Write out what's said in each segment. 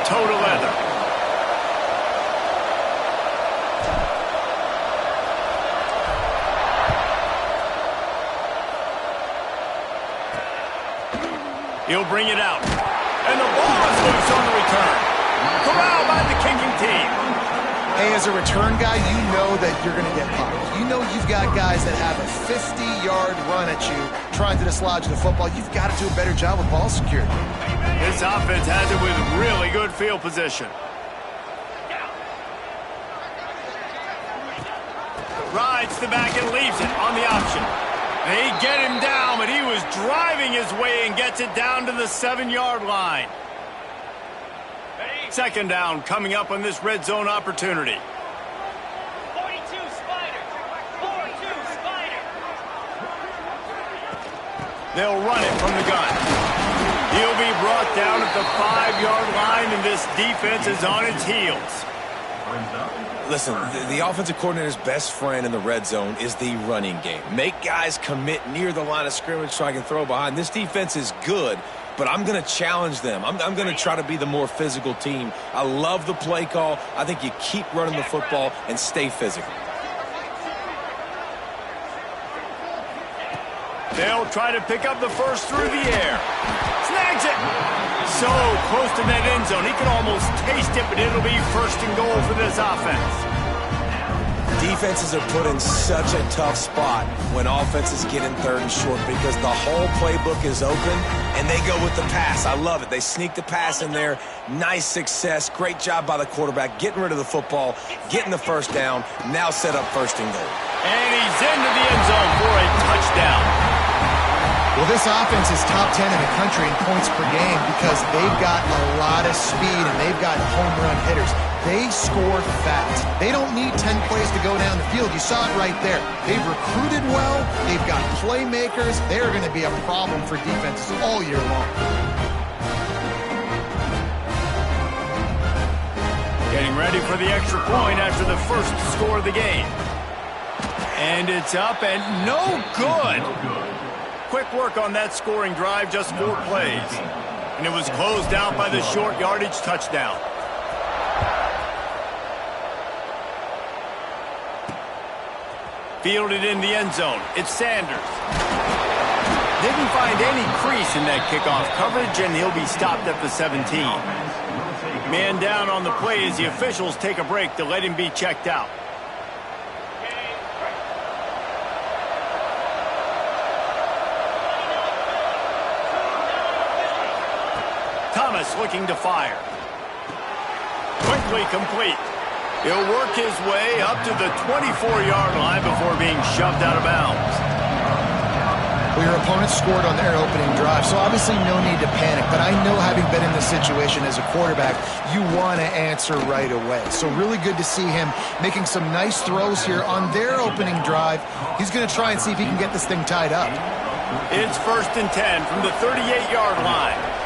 toe to leather. He'll bring it out. And the ball is loose on the return. Corralled by the kicking team. Hey, as a return guy, you know that you're going to get popped. You know you've got guys that have a 50-yard run at you trying to dislodge the football. You've got to do a better job with ball security. This offense has it with really good field position. Rides the back and leaves it on the option. They get him down, but he was driving his way and gets it down to the 7-yard line. Second down coming up on this red zone opportunity. 42 Spider. 42 Spider. They'll run it from the gun. He'll be brought down at the 5-yard line, and this defense is on its heels. Listen, the offensive coordinator's best friend in the red zone is the running game. Make guys commit near the line of scrimmage so I can throw behind. This defense is good, but I'm going to challenge them. I'm going to try to be the more physical team. I love the play call. I think you keep running the football and stay physical. They'll try to pick up the first through the air. Snags it. So close to that end zone. He can almost taste it, but it'll be first and goal for this offense. Defenses are put in such a tough spot when offenses get in third and short because the whole playbook is open and they go with the pass. I love it. They sneak the pass in there. Nice success. Great job by the quarterback getting rid of the football, getting the first down, now set up first and goal. And he's into the end zone for a touchdown. Well, this offense is top 10 in the country in points per game because they've got a lot of speed and they've got home run hitters. They score fast. They don't need 10 plays to go down the field. You saw it right there. They've recruited well. They've got playmakers. They're going to be a problem for defenses all year long. Getting ready for the extra point after the first score of the game. And it's up and no good. Quick work on that scoring drive, just 4 plays. And it was closed out by the short yardage touchdown. Fielded in the end zone. It's Sanders. Didn't find any crease in that kickoff coverage, and he'll be stopped at the 17. Man down on the play as the officials take a break to let him be checked out. Thomas looking to fire. Quickly complete. He'll work his way up to the 24-yard line before being shoved out of bounds. Well, your opponent scored on their opening drive, so obviously no need to panic. But I know, having been in this situation as a quarterback, you want to answer right away. So really good to see him making some nice throws here on their opening drive. He's going to try and see if he can get this thing tied up. It's 1st and 10 from the 38-yard line.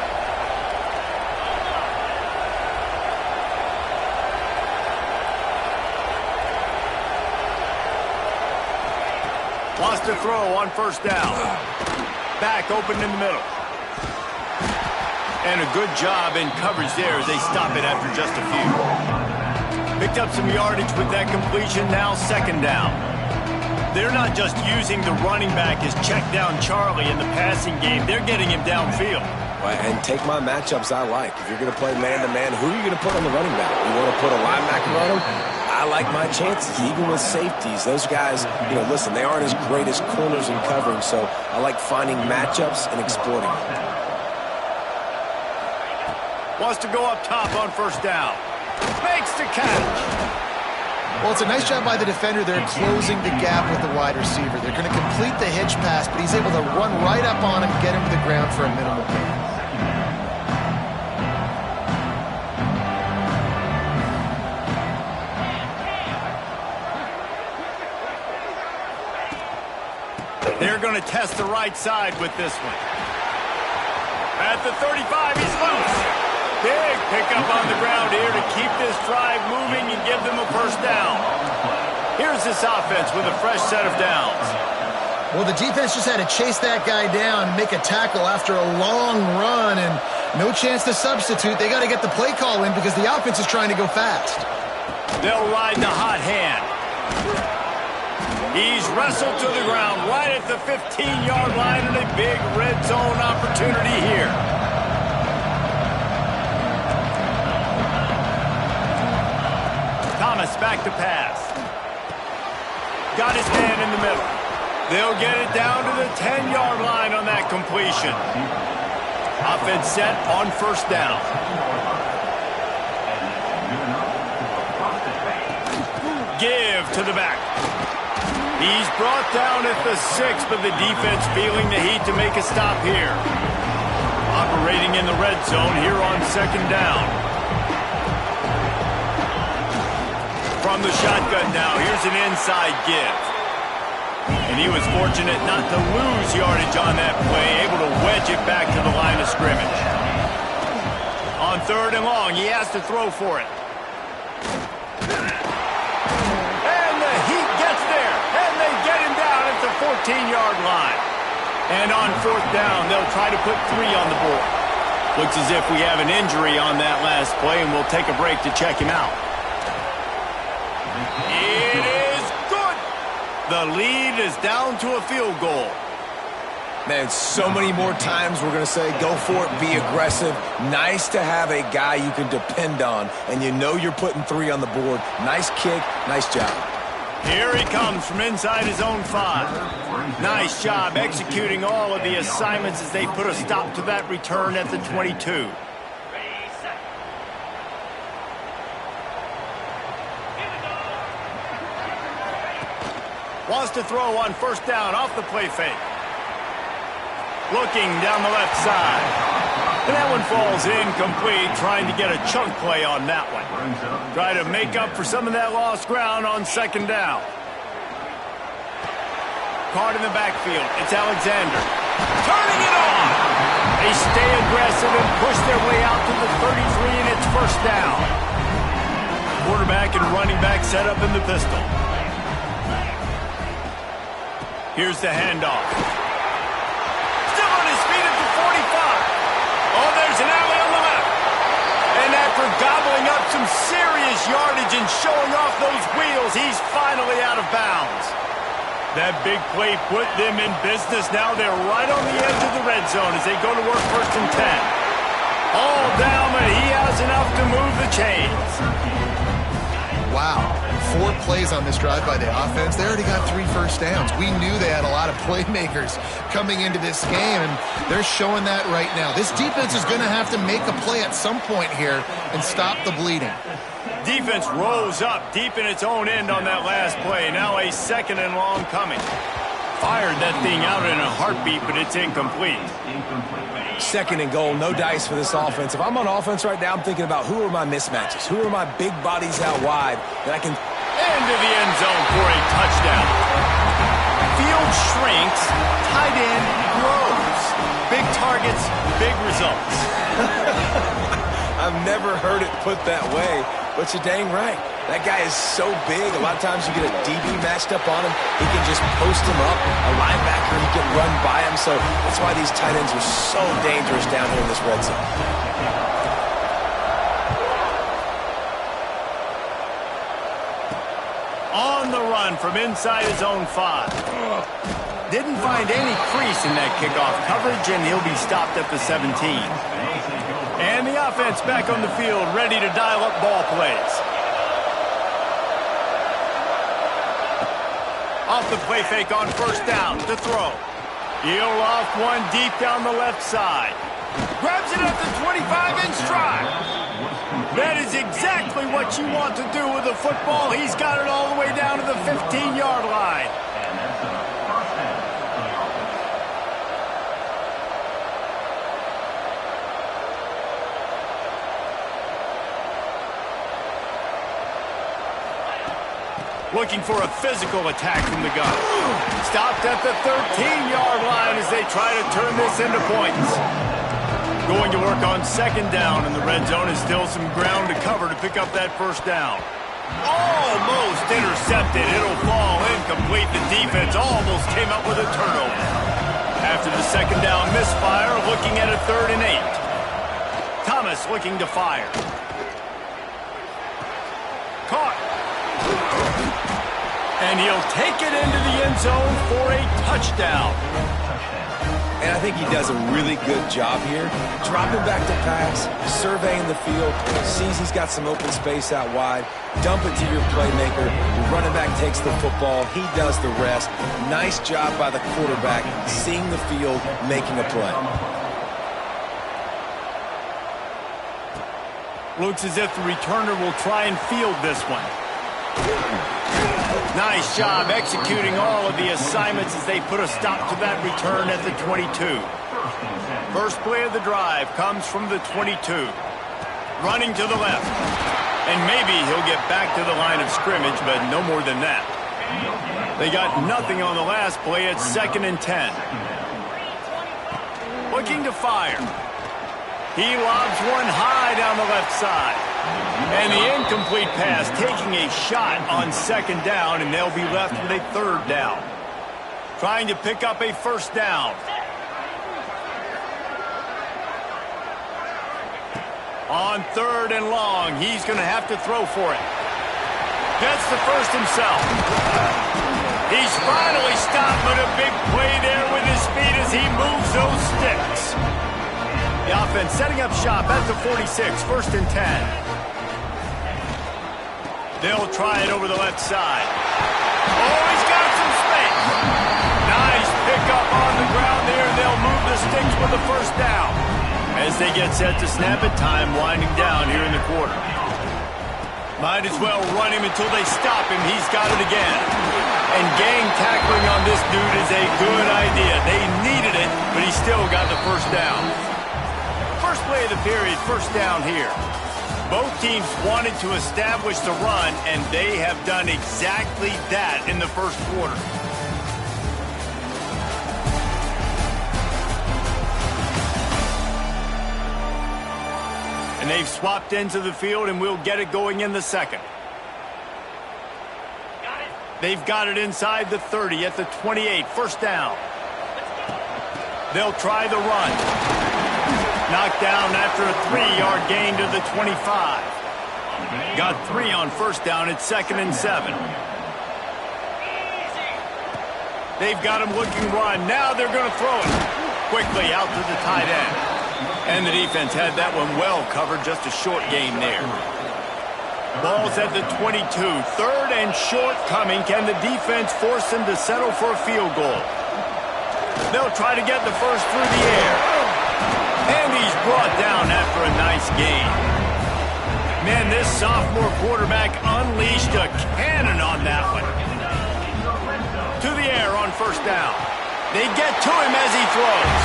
Wants to throw on first down. Back open in the middle. And a good job in coverage there as they stop it after just a few. Picked up some yardage with that completion, now second down. They're not just using the running back as check down Charlie in the passing game. They're getting him downfield. And take my matchups I like. If you're going to play man-to-man, who are you going to put on the running back? You want to put a linebacker on him? I like my chances, even with safeties. Those guys, listen, they aren't as great as corners in covering, so I like finding matchups and exploiting them. Wants to go up top on first down. Makes the catch. Well, it's a nice job by the defender. They're closing the gap with the wide receiver. They're going to complete the hitch pass, but he's able to run right up on him, get him to the ground for a minimal gain. They're going to test the right side with this one. At the 35, he's loose. Big pickup on the ground here to keep this drive moving and give them a first down. Here's this offense with a fresh set of downs. Well, the defense just had to chase that guy down, make a tackle after a long run, and No chance to substitute. They got to get the play call in because the offense is trying to go fast. They'll ride the hot hand. He's wrestled to the ground right at the 15-yard line and a big red zone opportunity here. Thomas back to pass. Got his man in the middle. They'll get it down to the 10-yard line on that completion. Offense set on first down. Give to the back. He's brought down at the 6, but the defense feeling the heat to make a stop here. Operating in the red zone here on second down. From the shotgun now, here's an inside give. And he was fortunate not to lose yardage on that play, able to wedge it back to the line of scrimmage. On third and long, he has to throw for it. And the Heat gets there, and they get him down at the 14-yard line. And on fourth down, they'll try to put 3 on the board. Looks as if we have an injury on that last play, and we'll take a break to check him out. It is good. The lead is down to a field goal. Man, so many more times we're going to say, go for it, be aggressive. Nice to have a guy you can depend on, and you know you're putting 3 on the board. Nice kick, nice job. Here he comes from inside his own 5. Nice job executing all of the assignments as they put a stop to that return at the 22. Wants to throw on first down off the play fake. Looking down the left side. And that one falls incomplete, trying to get a chunk play on that one. Try to make up for some of that lost ground on second down. Caught in the backfield. It's Alexander. Turning it on. They stay aggressive and push their way out to the 33, and it's first down. Quarterback and running back set up in the pistol. Here's the handoff. Still on his feet at the 45. Oh, there's an alley on the left. And after gobbling up some serious yardage and showing off those wheels, he's finally out of bounds. That big play put them in business. Now they're right on the edge of the red zone as they go to work first and 10. All down, but he has enough to move the chains. Wow. 4 plays on this drive by the offense. They already got 3 first downs. We knew they had a lot of playmakers coming into this game, and they're showing that right now. This defense is going to have to make a play at some point here and stop the bleeding. Defense rose up deep in its own end on that last play. Now a second and long coming. Fired that thing out in a heartbeat, but it's incomplete. Second and goal, no dice for this offense. If I'm on offense right now, I'm thinking about who are my mismatches? Who are my big bodies out wide that I can... Into the end zone for a touchdown. Field shrinks, tight end grows. Big targets, big results. I've never heard it put that way, but you're dang right. That guy is so big. A lot of times you get a DB matched up on him. He can just post him up. A linebacker, he can run by him. So that's why these tight ends are so dangerous down here in this red zone. On the run from inside his own 5. Didn't find any crease in that kickoff coverage, and he'll be stopped at the 17. And the offense back on the field, ready to dial up ball plays. Off the play fake on first down to throw. He'll off one deep down the left side. Grabs it at the 25 in stride. That is exactly what you want to do with a football. He's got it all the way down to the 15-yard line. Looking for a physical attack from the gun. Stopped at the 13-yard line as they try to turn this into points. Going to work on second down, and the red zone is still some ground to cover to pick up that first down. Almost intercepted. It'll fall incomplete. The defense almost came up with a turnover. After the second down misfire, looking at a 3rd and 8. Thomas looking to fire. Caught. And he'll take it into the end zone for a touchdown. And I think he does a really good job here. Dropping back to pass, surveying the field, sees he's got some open space out wide, dump it to your playmaker. The running back takes the football. He does the rest. Nice job by the quarterback, seeing the field, making a play. Looks as if the returner will try and field this one. Nice job executing all of the assignments as they put a stop to that return at the 22. First play of the drive comes from the 22. Running to the left. And maybe he'll get back to the line of scrimmage, but no more than that. They got nothing on the last play at 2nd and 10. Looking to fire. He lobs one high down the left side. And the incomplete pass taking a shot on 2nd down, and they'll be left with a 3rd down. Trying to pick up a 1st down. On 3rd and long, he's going to have to throw for it. Gets the first himself. He's finally stopped with a big play there with his speed as he moves those sticks. The offense setting up shop at the 46, 1st and 10. They'll try it over the left side. Oh, he's got some space. Nice pickup on the ground there. They'll move the sticks with the 1st down. As they get set to snap it, time winding down here in the quarter. Might as well run him until they stop him. He's got it again. And gang tackling on this dude is a good idea. They needed it, but he still got the 1st down. First play of the period, 1st down here. Both teams wanted to establish the run, and they have done exactly that in the 1st quarter. And they've swapped into the field, and we'll get it going in the 2nd. They've got it inside the 30 at the 28, 1st down. They'll try the run. Knocked down after a 3-yard gain to the 25. Got 3 on 1st down at 2nd and 7. They've got him looking run. Now they're going to throw it quickly out to the tight end. And the defense had that one well covered, just a short gain there. Ball's at the 22. 3rd and short coming. Can the defense force them to settle for a field goal? They'll try to get the first through the air. And he's brought down after a nice gain. Man, this sophomore quarterback unleashed a cannon on that one. To the air on 1st down. They get to him as he throws.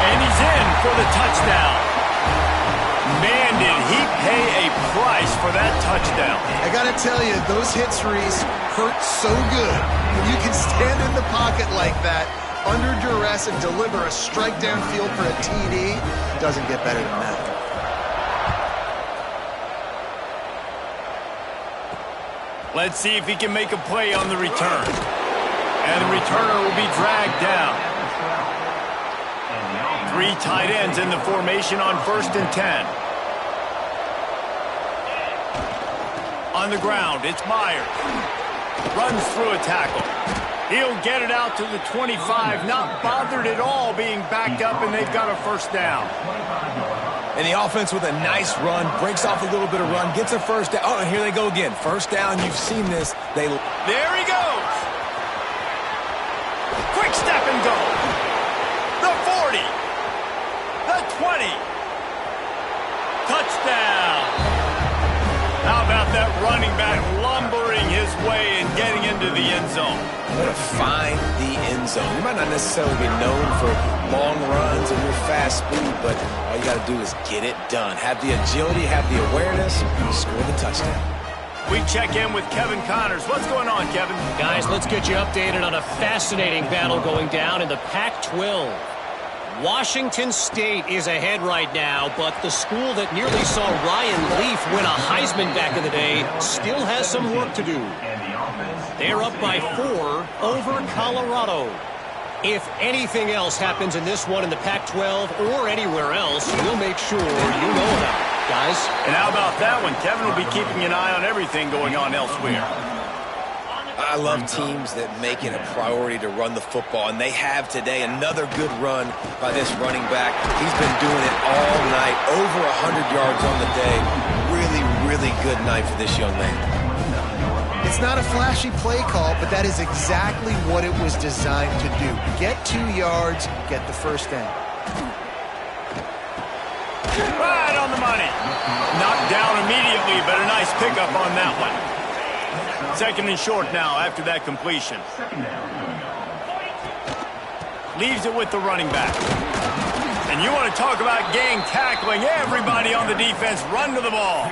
And he's in for the touchdown. Man, did he pay a price for that touchdown. I got to tell you, those hits, Reese, hurt so good. When you can stand in the pocket like that, under duress, and deliver a strike downfield for a TD, doesn't get better than that. Let's see if he can make a play on the return. And the returner will be dragged down. 3 tight ends in the formation on 1st and 10. On the ground, it's Myers. Runs through a tackle. He'll get it out to the 25, not bothered at all being backed up, and they've got a 1st down. And the offense with a nice run, breaks off a little bit of run, gets a 1st down. Oh, and here they go again. 1st down, you've seen this. There he goes. Quick step and go. The 40. The 20. Touchdown. How about that running back lumbering his way and getting into the end zone? Way to find the end zone. You might not necessarily be known for long runs or your fast speed, but all you got to do is get it done. Have the agility, have the awareness, score the touchdown. We check in with Kevin Connors. What's going on, Kevin? Guys, let's get you updated on a fascinating battle going down in the Pac-12. Washington State is ahead right now, but the school that nearly saw Ryan Leaf win a Heisman back in the day still has some work to do. They're up by 4 over Colorado. If anything else happens in this one in the Pac-12 or anywhere else, we'll make sure you know about it, guys. And how about that one? Kevin will be keeping an eye on everything going on elsewhere. I love teams that make it a priority to run the football, and they have today. Another good run by this running back. He's been doing it all night, over 100 yards on the day. Really, really good night for this young man. It's not a flashy play call, but that is exactly what it was designed to do. Get 2 yards, get the first down. Right on the money. Knocked down immediately, but a nice pickup on that one. Second and short now after that completion. Leaves it with the running back. And you want to talk about gang tackling. Everybody on the defense run to the ball.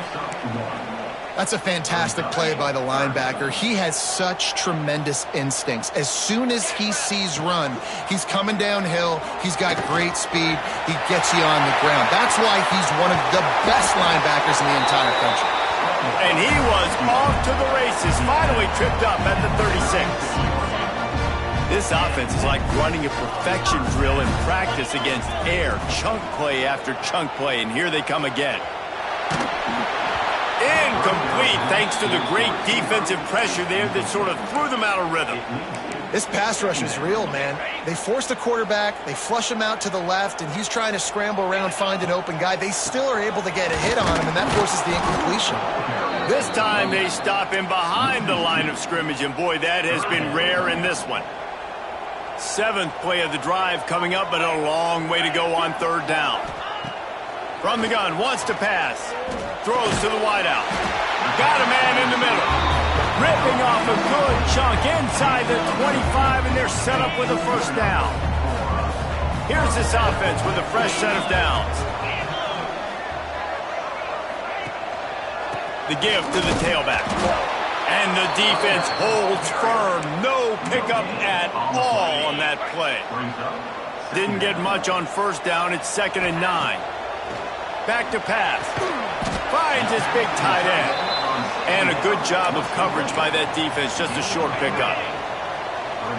That's a fantastic play by the linebacker. He has such tremendous instincts. As soon as he sees run, he's coming downhill. He's got great speed. He gets you on the ground. That's why he's one of the best linebackers in the entire country. And he was off to the races, finally tripped up at the 36. This offense is like running a perfection drill in practice against air, chunk play after chunk play, and here they come again. Incomplete thanks to the great defensive pressure there that sort of threw them out of rhythm. This pass rush is real, man. They force the quarterback, they flush him out to the left, and he's trying to scramble around, find an open guy. They still are able to get a hit on him, and that forces the incompletion. This time they stop him behind the line of scrimmage, and boy, that has been rare in this one. Seventh play of the drive coming up, but a long way to go on third down. From the gun, wants to pass. Throws to the wideout. Got a man in the middle. Ripping off a good chunk inside the 25, and they're set up with a first down. Here's this offense with a fresh set of downs. The give to the tailback. And the defense holds firm. No pickup at all on that play. Didn't get much on first down. It's 2nd and 9. Back to pass. Finds his big tight end. And a good job of coverage by that defense. Just a short pickup.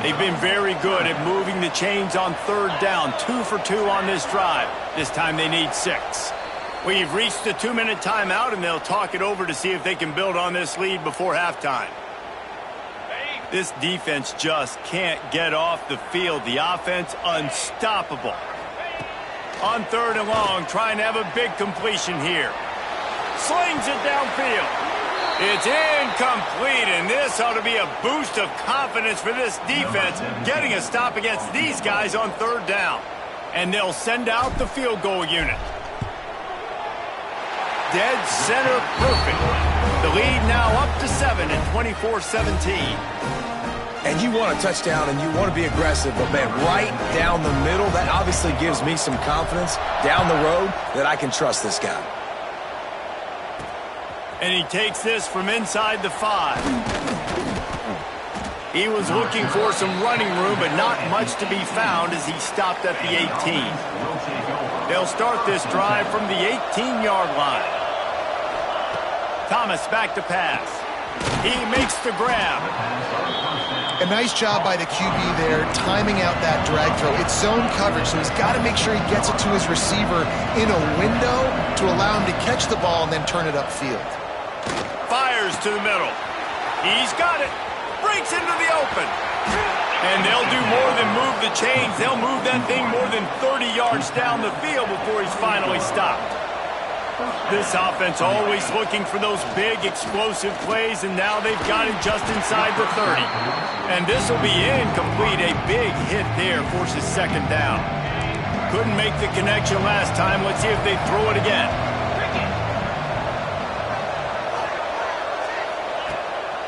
They've been very good at moving the chains on third down. 2 for 2 on this drive. This time they need 6. We've reached the 2-minute timeout, and they'll talk it over to see if they can build on this lead before halftime. This defense just can't get off the field. The offense unstoppable. On third and long, trying to have a big completion here. Slings it downfield. It's incomplete, and this ought to be a boost of confidence for this defense, getting a stop against these guys on third down. And they'll send out the field goal unit. Dead center perfect. The lead now up to 7 and 24-17. And you want a touchdown and you want to be aggressive, but man, right down the middle, that obviously gives me some confidence down the road that I can trust this guy. And he takes this from inside the 5. He was looking for some running room, but not much to be found as he stopped at the 18. They'll start this drive from the 18-yard line. Thomas back to pass. He makes the grab. A nice job by the QB there, timing out that drag throw. It's zone coverage, so he's got to make sure he gets it to his receiver in a window to allow him to catch the ball and then turn it upfield. Fires to the middle. He's got it. Breaks into the open. And they'll do more than move the chains. They'll move that thing more than 30 yards down the field before he's finally stopped. This offense always looking for those big, explosive plays, and now they've got him just inside the 30. And this will be incomplete. A big hit there forces 2nd down. Couldn't make the connection last time. Let's see if they throw it again.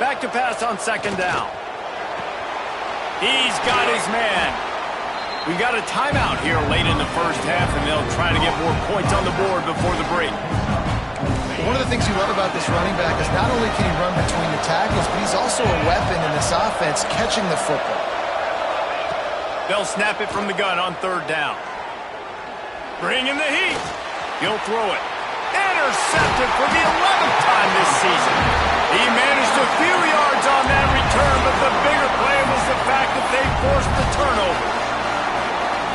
Back to pass on 2nd down. He's got his man. We got a timeout here late in the first half, and they'll try to get more points on the board before the break. One of the things you love about this running back is not only can he run between the tackles, but he's also a weapon in this offense catching the football. They'll snap it from the gun on 3rd down. Bring in the heat. He'll throw it. Intercepted for the 11th time this season. He managed a few yards on that return, but the bigger play was the fact that they forced the turnover.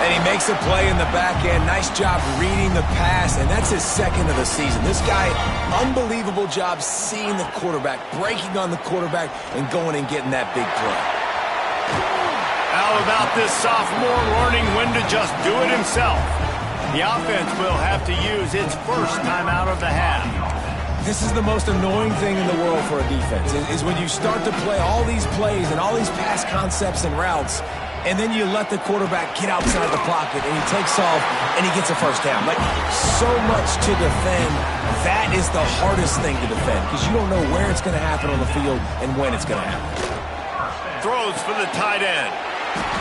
And he makes a play in the back end. Nice job reading the pass, and that's his second of the season. This guy, unbelievable job seeing the quarterback, breaking on the quarterback, and going and getting that big play. How about this sophomore learning when to just do it himself? The offense will have to use its first timeout of the half. This is the most annoying thing in the world for a defense, is when you start to play all these plays and all these pass concepts and routes, and then you let the quarterback get outside the pocket, and he takes off, and he gets a first down. Like, so much to defend. That is the hardest thing to defend, because you don't know where it's going to happen on the field and when it's going to happen. Throws for the tight end.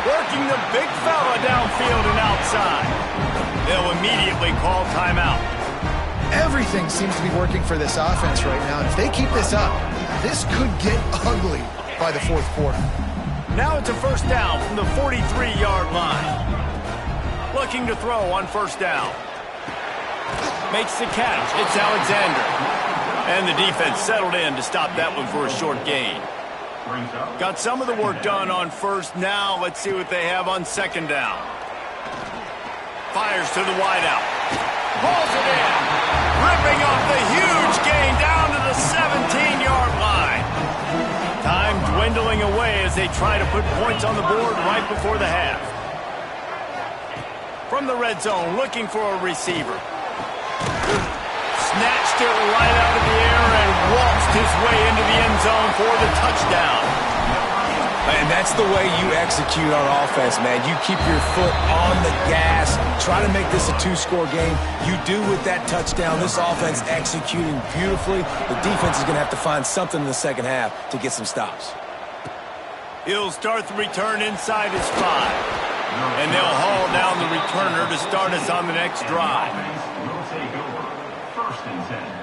Working the big fella downfield and outside. They'll immediately call timeout. Everything seems to be working for this offense right now. And if they keep this up, this could get ugly by the fourth quarter. Now it's a first down from the 43-yard line. Looking to throw on first down. Makes the catch. It's Alexander. And the defense settled in to stop that one for a short gain. Got some of the work done on first. Now let's see what they have on second down. Fires to the wideout. Pulls it in. Ripping off the huge gain down to the 17-yard line. Time dwindling away as they try to put points on the board right before the half. From the red zone, looking for a receiver. Snatched it right out of the air and waltzed his way into the end zone for the touchdown. And that's the way you execute on offense, man. You keep your foot on the gas. Try to make this a two-score game. You do with that touchdown. This offense executing beautifully. The defense is going to have to find something in the second half to get some stops. He'll start the return inside his 5. And they'll haul down the returner to start us on the next drive. First and 10.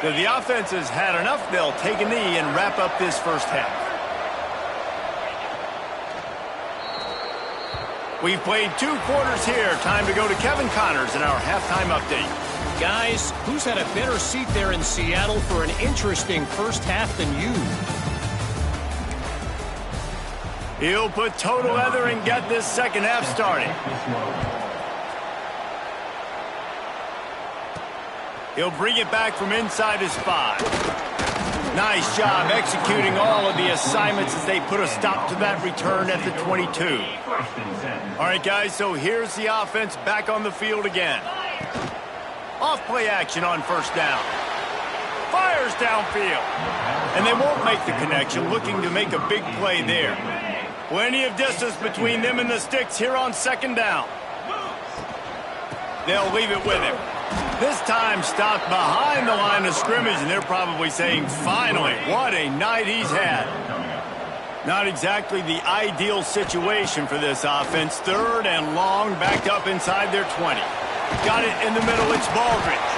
So the offense has had enough. They'll take a knee and wrap up this first half. We've played 2 quarters here. Time to go to Kevin Connors in our halftime update. Guys, who's had a better seat there in Seattle for an interesting first half than you? He'll put toe to leather and get this second half started. He'll bring it back from inside his 5. Nice job executing all of the assignments as they put a stop to that return at the 22. All right, guys, so here's the offense back on the field again. Off play action on first down. Fires downfield. And they won't make the connection, looking to make a big play there. Plenty of distance between them and the sticks here on second down. They'll leave it with him. This time stopped behind the line of scrimmage, and they're probably saying, finally, what a night he's had. Not exactly the ideal situation for this offense. Third and long, backed up inside their 20. Got it in the middle, it's Baldridge.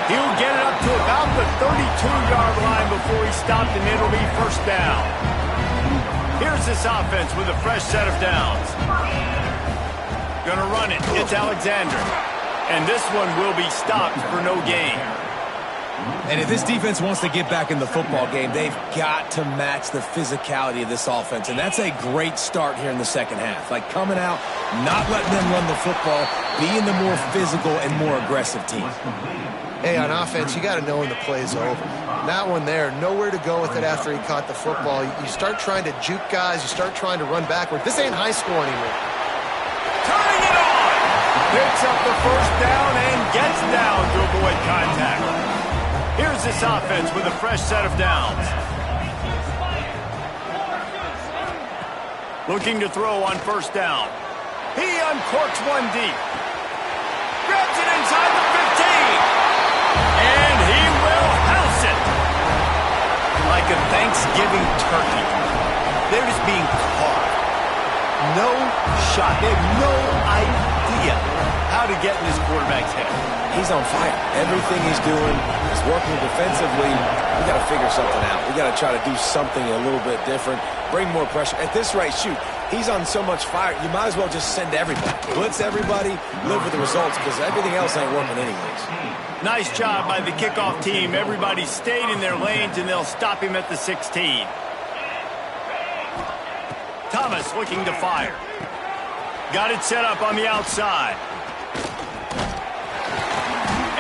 He'll get it up to about the 32-yard line before he stopped, and it'll be first down. Here's this offense with a fresh set of downs. Gonna run it, it's Alexander. And this one will be stopped for no gain. And if this defense wants to get back in the football game, they've got to match the physicality of this offense. And that's a great start here in the second half. Like coming out, not letting them run the football, being the more physical and more aggressive team. Hey, on offense, you got to know when the play's over. That one there, nowhere to go with it after he caught the football. You start trying to juke guys. You start trying to run backward. This ain't high school anymore. Turning it on! Picks up the first down and gets down to avoid contact. Here's this offense with a fresh set of downs. Looking to throw on first down. He uncorks one deep. Grabs it inside the 15. And he will house it. Like a Thanksgiving turkey. They're just being caught. No shot. They have no idea how to get in this quarterback's head. He's on fire. Everything he's doing is working defensively. We got to figure something out. We got to try to do something a little bit different, bring more pressure. At this rate, shoot, He's on so much fire, you might as well just send everybody. Blitz everybody, live with the results, because everything else ain't working anyways. Nice job by the kickoff team. Everybody stayed in their lanes, and they'll stop him at the 16. Thomas looking to fire. Got it set up on the outside.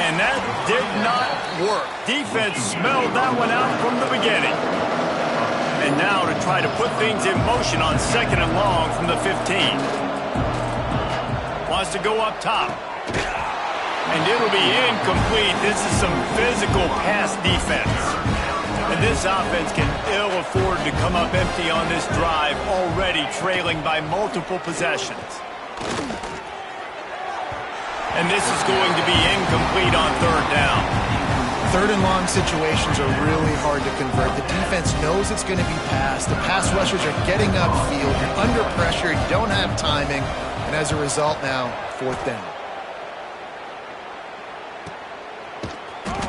And that did not work. Defense smelled that one out from the beginning. And now to try to put things in motion on 2nd and long from the 15. Wants to go up top. And it'll be incomplete. This is some physical pass defense. And this offense can ill afford to come up empty on this drive, already trailing by multiple possessions. And this is going to be incomplete on 3rd down. 3rd and long situations are really hard to convert. The defense knows it's going to be passed. The pass rushers are getting upfield. You're under pressure. You don't have timing. And as a result now, 4th down.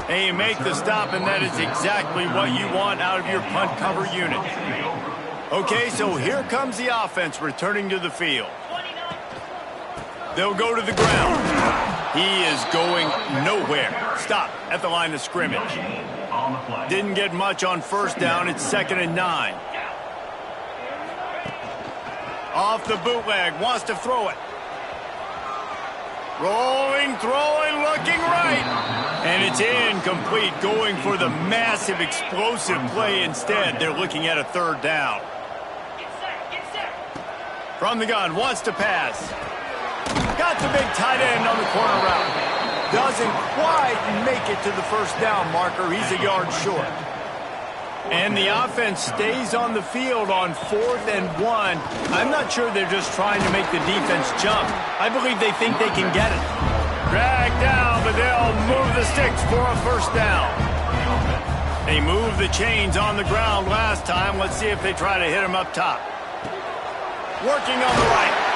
And you make the stop, and that is exactly what you want out of your punt cover unit. Okay, so here comes the offense returning to the field. They'll go to the ground. He is going nowhere. Stop at the line of scrimmage. Didn't get much on 1st down. It's 2nd and 9. Off the bootleg. Wants to throw it. Rolling, throwing, looking right. And it's incomplete, going for the massive explosive play instead. They're looking at a 3rd down. From the gun, wants to pass. Got the big tight end on the corner route. Doesn't quite make it to the 1st down marker. He's a yard short. And the offense stays on the field on 4th and 1. I'm not sure they're just trying to make the defense jump. I believe they think they can get it. Dragged down, but they'll move the sticks for a 1st down. They moved the chains on the ground last time. Let's see if they try to hit him up top. Working on the right.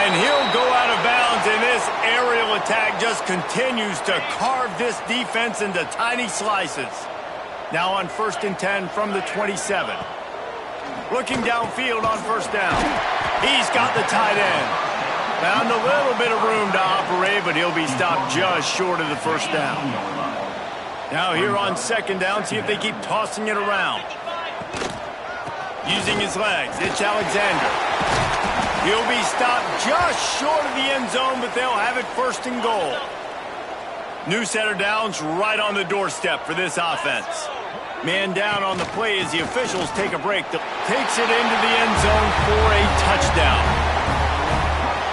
And he'll go out of bounds, and this aerial attack just continues to carve this defense into tiny slices. Now on 1st and 10 from the 27. Looking downfield on 1st down. He's got the tight end. Found a little bit of room to operate, but he'll be stopped just short of the 1st down. Now here on 2nd down, see if they keep tossing it around. Using his legs, it's Alexander. He'll be stopped just short of the end zone, but they'll have it 1st and goal. New set of downs right on the doorstep for this offense. Man down on the play as the officials take a break. Takes it into the end zone for a touchdown.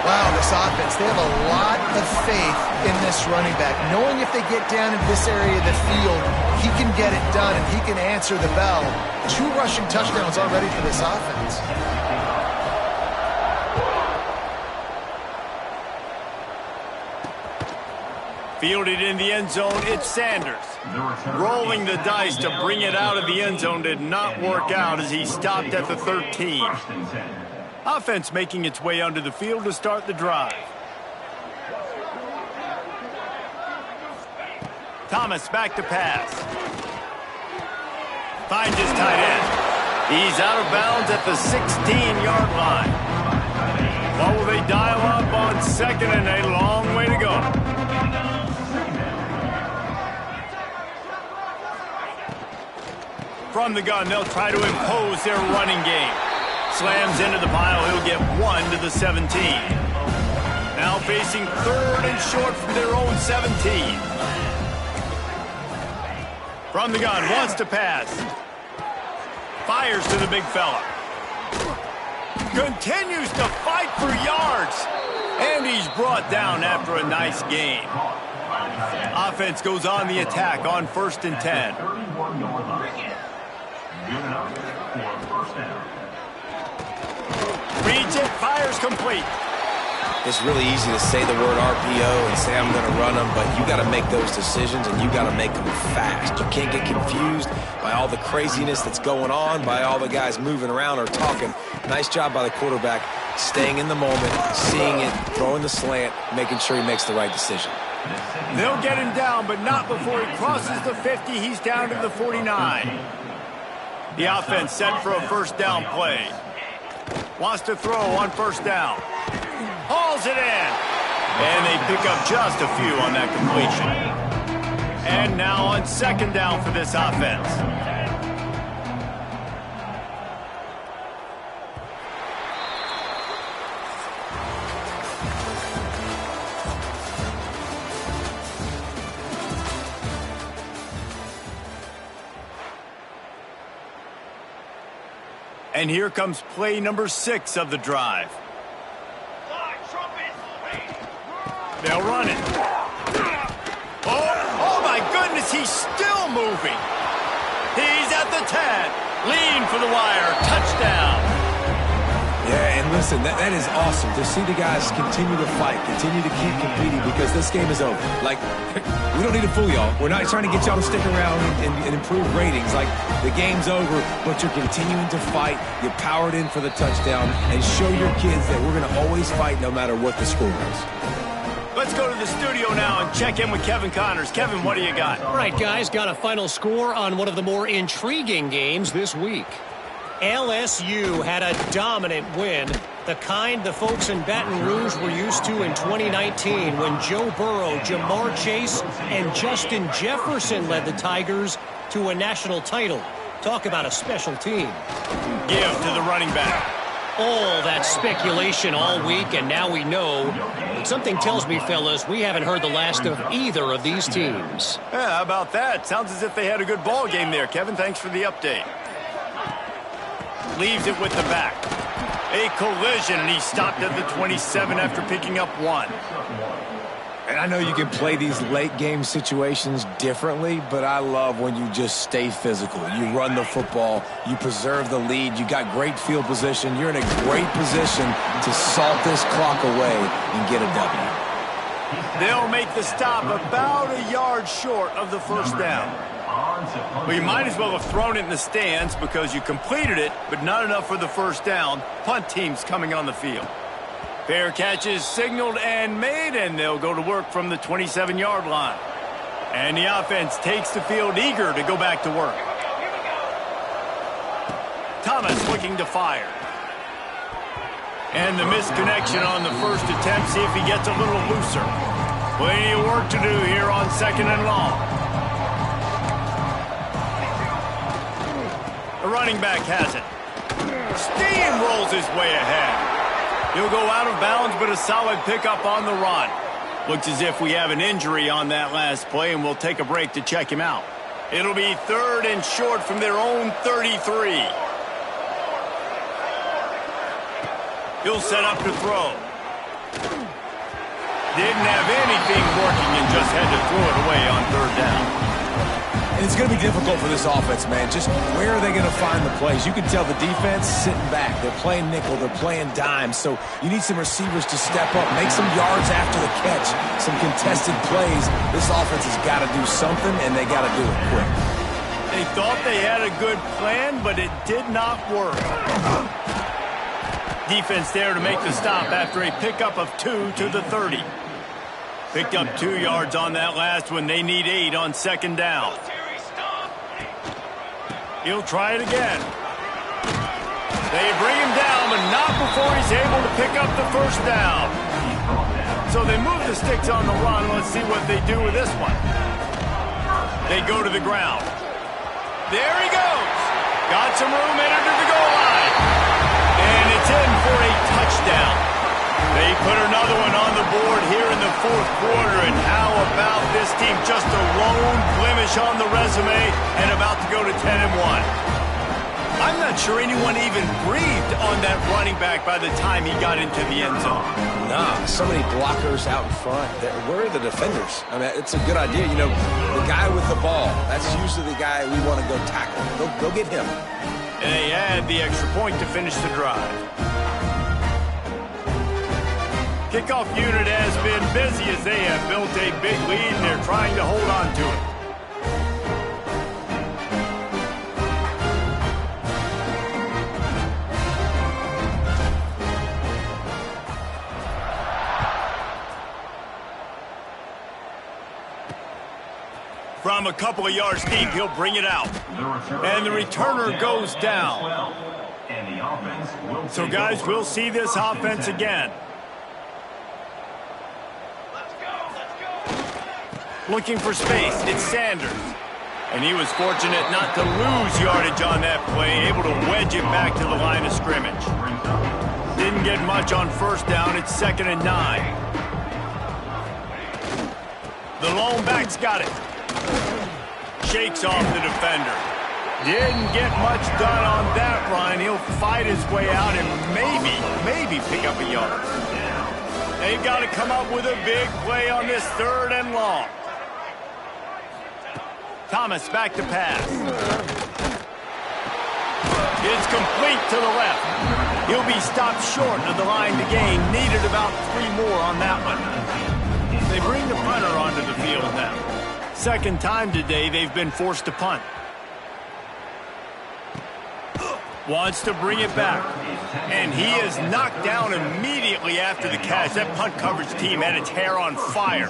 Wow, this offense, they have a lot of faith in this running back. Knowing if they get down in this area of the field, he can get it done and he can answer the bell. 2 rushing touchdowns already for this offense. Fielded in the end zone, it's Sanders. Rolling the dice to bring it out of the end zone did not work out as he stopped at the 13. Offense making its way onto the field to start the drive. Thomas back to pass. Finds his tight end. He's out of bounds at the 16-yard line. What will they dial up on 2nd and a long way to go? From the gun, they'll try to impose their running game. Slams into the pile, he'll get 1 to the 17. Now facing 3rd and short from their own 17. From the gun, wants to pass. Fires to the big fella. Continues to fight for yards. And he's brought down after a nice gain. Offense goes on the attack on 1st and 10. Reads it, fires complete. It's really easy to say the word RPO and say I'm going to run them, but you got to make those decisions and you got to make them fast. You can't get confused by all the craziness that's going on, by all the guys moving around or talking. Nice job by the quarterback, staying in the moment, seeing it, throwing the slant, making sure he makes the right decision. They'll get him down, but not before he crosses the 50. He's down to the 49. The offense set for a 1st down play. Wants to throw on first down. Hauls it in. And they pick up just a few on that completion. And now on second down for this offense. And here comes play number 6 of the drive. They'll run it. Oh my goodness, he's still moving. He's at the 10. Lean for the wire. Touchdown. Yeah, and listen, that is awesome to see the guys continue to fight, continue to keep competing because this game is over. Like, we don't need to fool y'all. We're not trying to get y'all to stick around and improve ratings. Like, the game's over, but you're continuing to fight. You powered in for the touchdown and show your kids that we're going to always fight no matter what the score is. Let's go to the studio now and check in with Kevin Connors. Kevin, what do you got? All right, guys, got a final score on one of the more intriguing games this week. LSU had a dominant win, the kind the folks in Baton Rouge were used to in 2019 when Joe Burrow, Jamar Chase, and Justin Jefferson led the Tigers to a national title. Talk about a special team. Give to the running back. All that speculation all week, and now we know. But something tells me, fellas, we haven't heard the last of either of these teams. Yeah, how about that? Sounds as if they had a good ball game there. Kevin, thanks for the update. Leaves it with the back. A collision, and he stopped at the 27 after picking up 1. And I know you can play these late game situations differently, but I love when you just stay physical. You run the football, you preserve the lead, you got great field position, you're in a great position to salt this clock away and get a W. They'll make the stop about a yard short of the first down. Well, you might as well have thrown it in the stands because you completed it, but not enough for the first down. Punt team's coming on the field. Fair catch is signaled and made, and they'll go to work from the 27-yard line. And the offense takes the field eager to go back to work. Thomas looking to fire. And the misconnection on the first attempt. See if he gets a little looser. Plenty of work to do here on second and long. The running back has it. Steamrolls his way ahead. He'll go out of bounds, but a solid pickup on the run. Looks as if we have an injury on that last play, and we'll take a break to check him out. It'll be 3rd and short from their own 33. He'll set up to throw. Didn't have anything working and just had to throw it away on 3rd down. And it's going to be difficult for this offense, man. Just where are they going to find the plays? You can tell the defense sitting back. They're playing nickel. They're playing dime. So you need some receivers to step up, make some yards after the catch, some contested plays. This offense has got to do something, and they got to do it quick. They thought they had a good plan, but it did not work. Defense there to make the stop after a pickup of 2 to the 30. Picked up 2 yards on that last one. They need 8 on second down. He'll try it again. They bring him down, but not before he's able to pick up the first down. So they move the sticks on the run. Let's see what they do with this one. They go to the ground. There he goes. Got some room, entered to the goal line. And it's in for a touchdown. They put another one on the board here in the 4th quarter. And how about this team? Just a lone blemish on the resume and about to go to 10-1. I'm not sure anyone even breathed on that running back by the time he got into the end zone. Nah, so many blockers out in front. Where are the defenders? I mean, it's a good idea. You know, the guy with the ball, that's usually the guy we want to go tackle. Go get him. And they add the extra point to finish the drive. Kickoff unit has been busy as they have built a big lead and they're trying to hold on to it. From a couple of yards deep, he'll bring it out. And the returner goes down. So, guys, we'll see this offense again. Looking for space, it's Sanders. And he was fortunate not to lose yardage on that play, able to wedge it back to the line of scrimmage. Didn't get much on first down, it's 2nd and 9. The lone back's got it. Shakes off the defender. Didn't get much done on that run. He'll fight his way out and maybe pick up a yard. They've got to come up with a big play on this 3rd and long. Thomas back to pass. It's complete to the left. He'll be stopped short of the line to gain. Needed about 3 more on that one. They bring the punter onto the field now. 2nd time today they've been forced to punt. Wants to bring it back. And he is knocked down immediately after the catch. That punt coverage team had its hair on fire.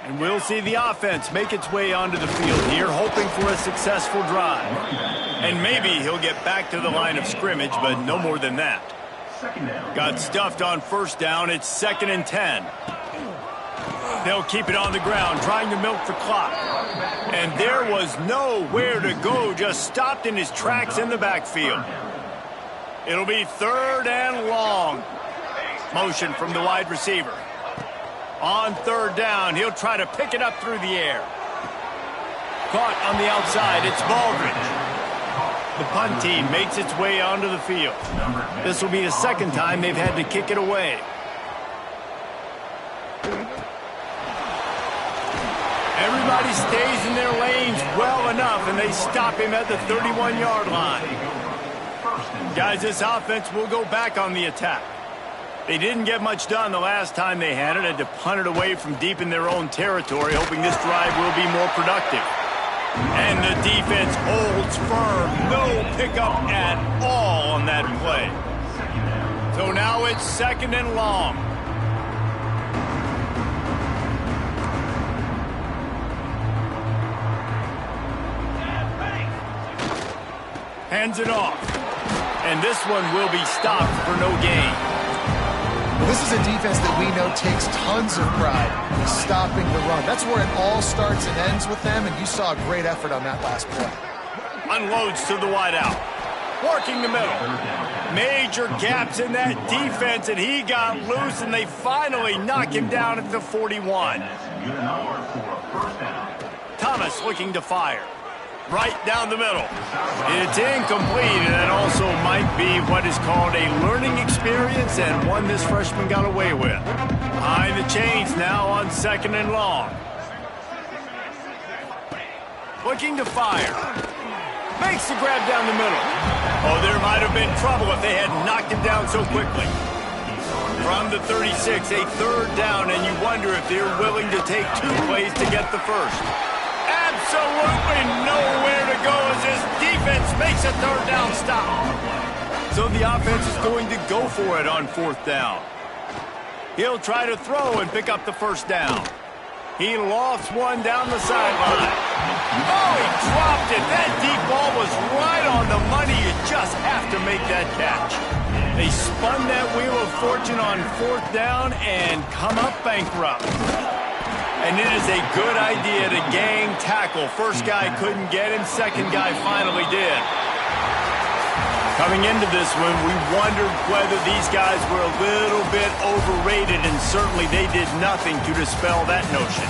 And we'll see the offense make its way onto the field here, hoping for a successful drive. And maybe he'll get back to the line of scrimmage, but no more than that. Got stuffed on first down. It's 2nd and 10. They'll keep it on the ground, trying to milk the clock. And there was nowhere to go, just stopped in his tracks in the backfield. It'll be 3rd and long. Motion from the wide receiver. On 3rd down, he'll try to pick it up through the air. Caught on the outside, it's Baldridge. The punt team makes its way onto the field. This will be the 2nd time they've had to kick it away. Everybody stays in their lanes well enough, and they stop him at the 31-yard line. Guys, this offense will go back on the attack. They didn't get much done the last time they had it. Had to punt it away from deep in their own territory, hoping this drive will be more productive. And the defense holds firm. No pickup at all on that play. So now it's 2nd and long. Hands it off. And this one will be stopped for no gain. Well, this is a defense that we know takes tons of pride in stopping the run. That's where it all starts and ends with them, and you saw a great effort on that last play. Unloads to the wideout. Working the middle. Major gaps in that defense, and he got loose, and they finally knock him down at the 41. Thomas looking to fire. Right down the middle. It's incomplete, and that also might be what is called a learning experience and one this freshman got away with. Behind the chains now on 2nd and long. Looking to fire. Makes the grab down the middle. Oh, there might have been trouble if they had knocked him down so quickly. From the 36, a 3rd down, and you wonder if they're willing to take 2 plays to get the first. Absolutely nowhere to go as this defense makes a 3rd down stop. So the offense is going to go for it on 4th down. He'll try to throw and pick up the 1st down. He lofts one down the sideline. Oh, he dropped it. That deep ball was right on the money. You just have to make that catch. They spun that wheel of fortune on 4th down and come up bankrupt. And it is a good idea to gang tackle. First guy couldn't get him. 2nd guy finally did. Coming into this one, we wondered whether these guys were a little bit overrated, and certainly they did nothing to dispel that notion.